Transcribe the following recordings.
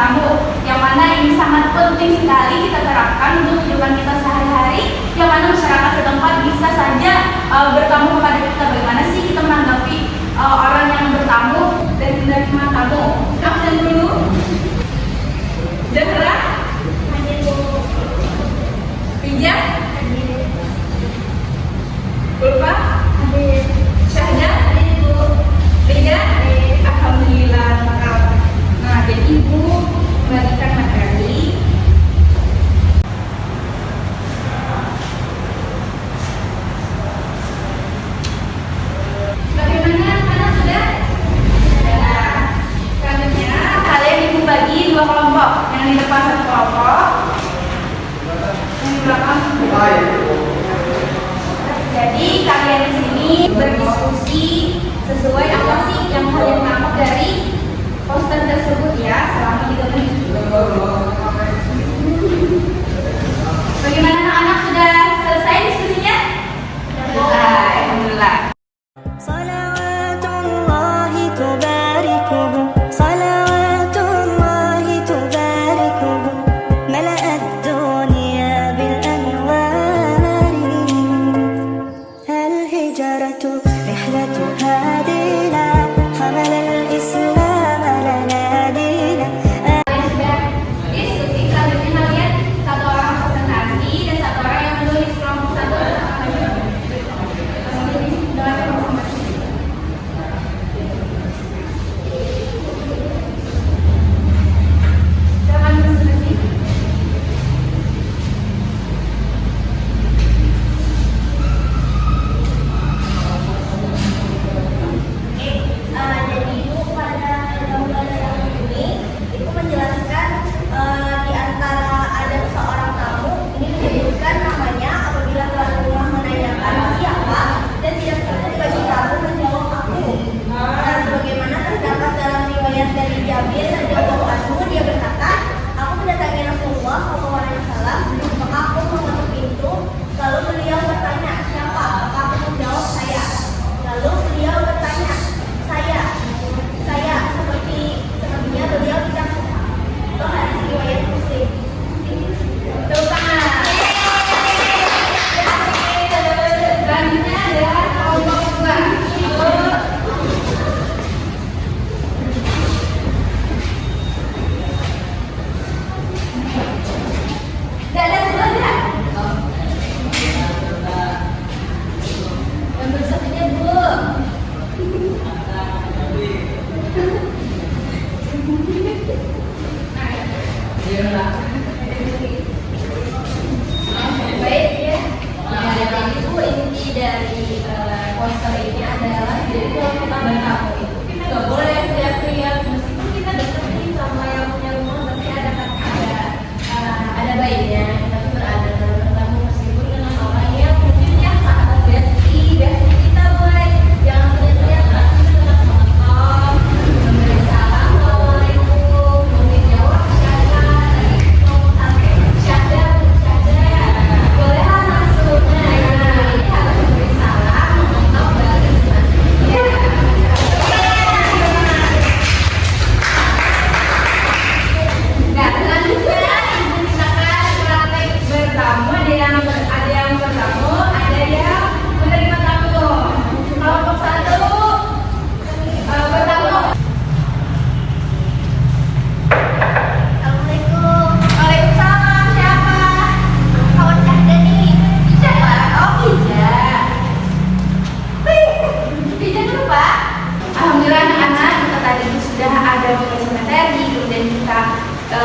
bertamu, yang mana ini sangat penting sekali kita terapkan untuk kehidupan kita sehari-hari, yang mana masyarakat setempat bisa saja bertamu kepada kita. Bagaimana sih kita menanggapi orang yang bertamu dan menerima tamu? Absen dulu. Zahra? Hadir Bu. Pija? Hadir. Ulfa? Hadir. Syahda? Hadir Bu. Ria? Hadir. Alhamdulillah. Nah, jadi Ibu membagikan materi. Bagaimana anak sudah? Selanjutnya kalian Ibu bagi dua kelompok. Yang di depan satu kelompok, yang di belakang. Jadi kalian di sini berdiskusi sesuai apa sih yang kalian tangkap dari poster tersebut ya selama 3 menit. Bagaimana anak-anak, sudah selesai diskusinya? Selesai, alhamdulillah.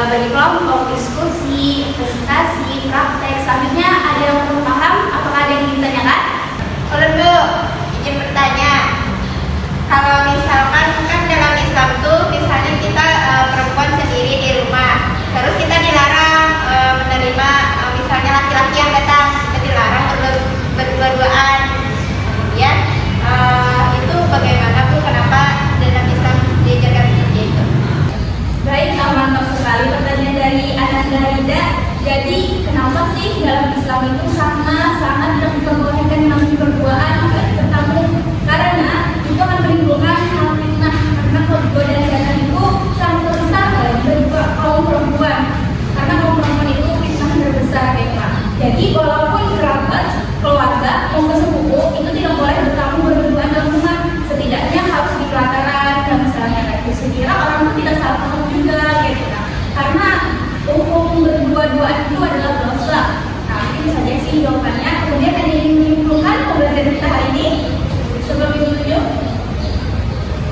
Bagi kelompok, diskusi, presentasi, praktek. Selanjutnya ada yang belum paham? Apakah ada yang ingin ditanyakan? Boleh Bu, izin bertanya. Kalau misalkan kan dalam Islam tuh misalnya kita perempuan sendiri di rumah, terus kita dilarang menerima misalnya laki-laki yang datang, kita dilarang berdua-duaan. Kemudian itu bagaimana Bu? Kenapa dalam Islam diajarkan seperti itu? Baik, mantap sekali pertanyaan dari Anak Rida. Jadi kenapa sih dalam Islam itu sangat tidak diperbolehkan yang namanya berduaan bertamu? Karena itu akan menimbulkan hal fitnah. Karena godaan setan itu sangat besar. Dan kalau sih jawabannya. Kemudian ada yang ingin menyimpulkan pembelajaran kita hari ini sebelum Ibu tunjuk?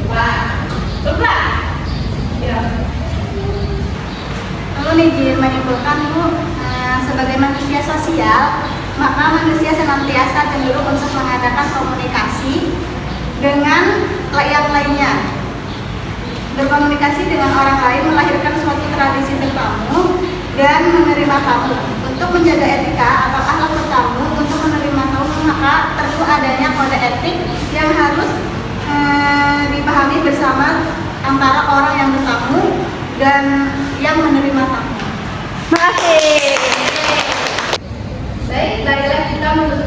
Wah, betul. Ya. Lalu nih izin menyimpulkan Bu, sebagai manusia sosial, maka manusia senantiasa cenderung untuk mengadakan komunikasi dengan yang lainnya. Berkomunikasi dengan orang lain melahirkan suatu tradisi bertamu dan menerima tamu. Untuk menjaga etika atau akhlak bertamu untuk menerima tamu, maka perlu adanya kode etik yang harus dipahami bersama antara orang yang bertamu dan yang menerima tamu. Terima kasih. Baik, baiklah kita menutup